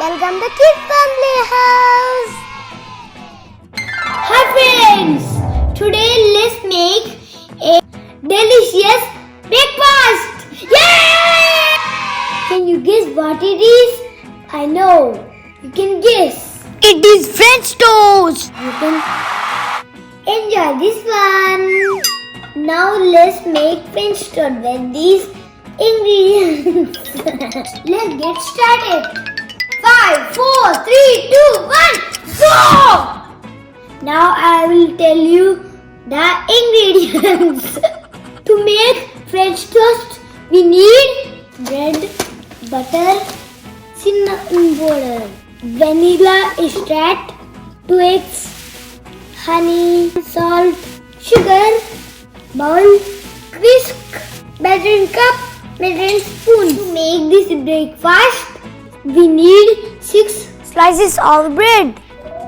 Welcome to Kidz Playhouse. Hi friends, today let's make a delicious breakfast. Yay! Can you guess what it is? I know, you can guess. It is French toast. You can enjoy this one. Now let's make French toast with these ingredients. Let's get started. 5, 4, 3, 2, 1, go! Now I will tell you the ingredients. To make French toast, we need bread, butter, cinnamon powder, vanilla extract, 2 eggs, honey, salt, sugar, bowl, whisk, measuring cup, measuring spoon. To make this breakfast, we need 6 Slices of bread.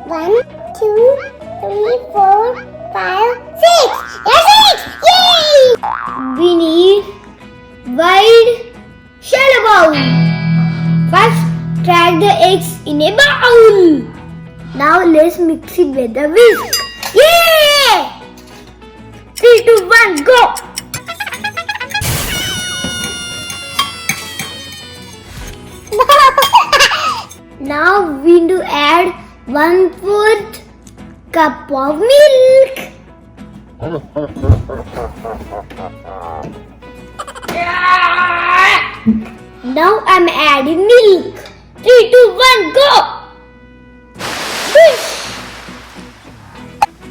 1, 2, 3, 4, 5, 6. Yes, 6! Yay! We need wide shallow bowl. First, crack the eggs in a bowl. Now let's mix it with the whisk. Yay! 3, 2, 1, go! Now we need to add 1/4 cup of milk. Now I'm adding milk. 3, 2, 1, go! Push.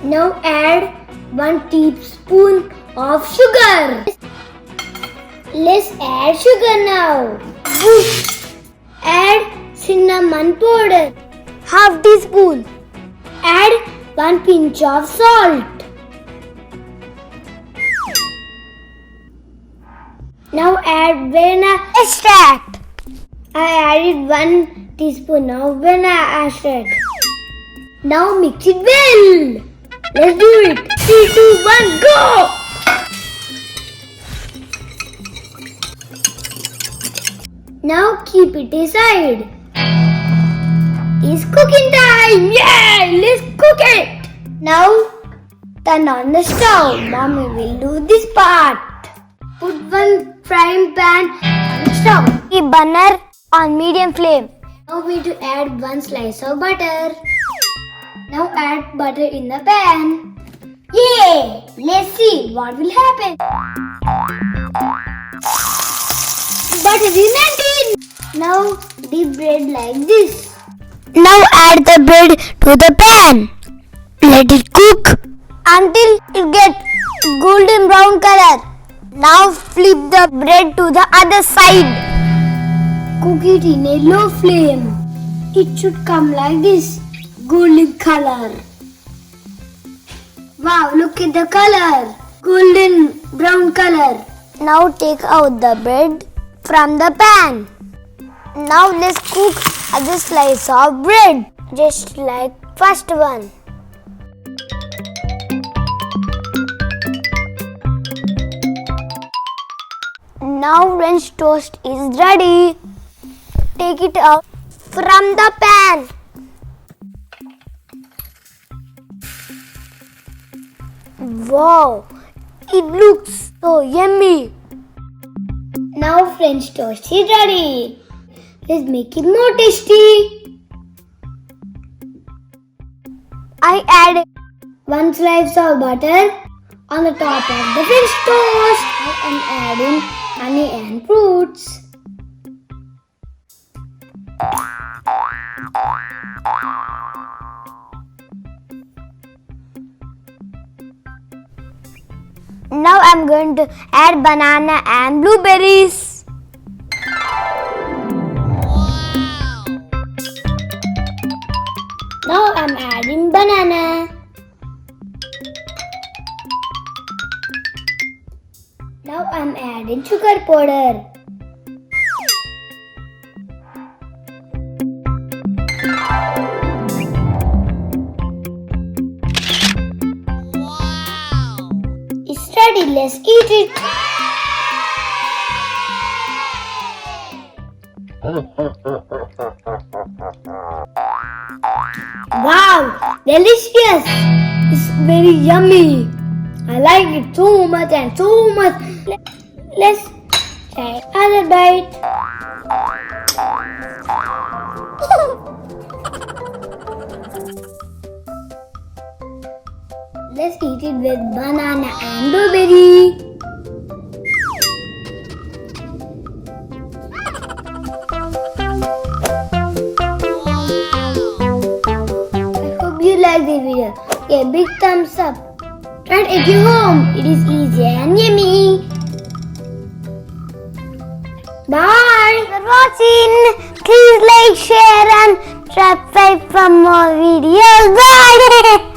Now add 1 teaspoon of sugar. Let's add sugar now. Push. Add cinnamon powder, Half teaspoon. add 1 pinch of salt. Now add vanilla extract. I added 1 teaspoon of vanilla extract. Now mix it well. Let's do it. 3, 2, 1, go! Now keep it aside. It's cooking time! Yay! Let's cook it! Now turn on the stove. Mommy will do this part. Put 1 frying pan on the stove. Keep burner on medium flame. Now we need to add 1 slice of butter. Now add butter in the pan. Yay! Let's see what will happen. Butter is melted. Now dip bread like this. Now add the bread to the pan. Let it cook until it gets golden brown color. Now flip the bread to the other side. Cook it in a low flame. It should come like this, golden color. Wow, look at the color, golden brown color. Now take out the bread from the pan. Now let's cook other slice of bread, just like first one. Now French toast is ready. Take it out from the pan. Wow, it looks so yummy. Now French toast is ready. Let's make it more tasty. I add 1 slice of butter on the top of the French toast. I am adding honey and fruits. Now I'm going to add banana and blueberries. Now I'm adding banana. Now I'm adding sugar powder. It's ready, let's eat it. Wow, delicious! It's very yummy. I like it so much and so much. Let's try another bite. Let's eat it with banana and blueberry. I hope you like the video. Give a big thumbs up. Try it at your home. It is easy and yummy. Bye. For watching, please like, share and subscribe for more videos. Bye.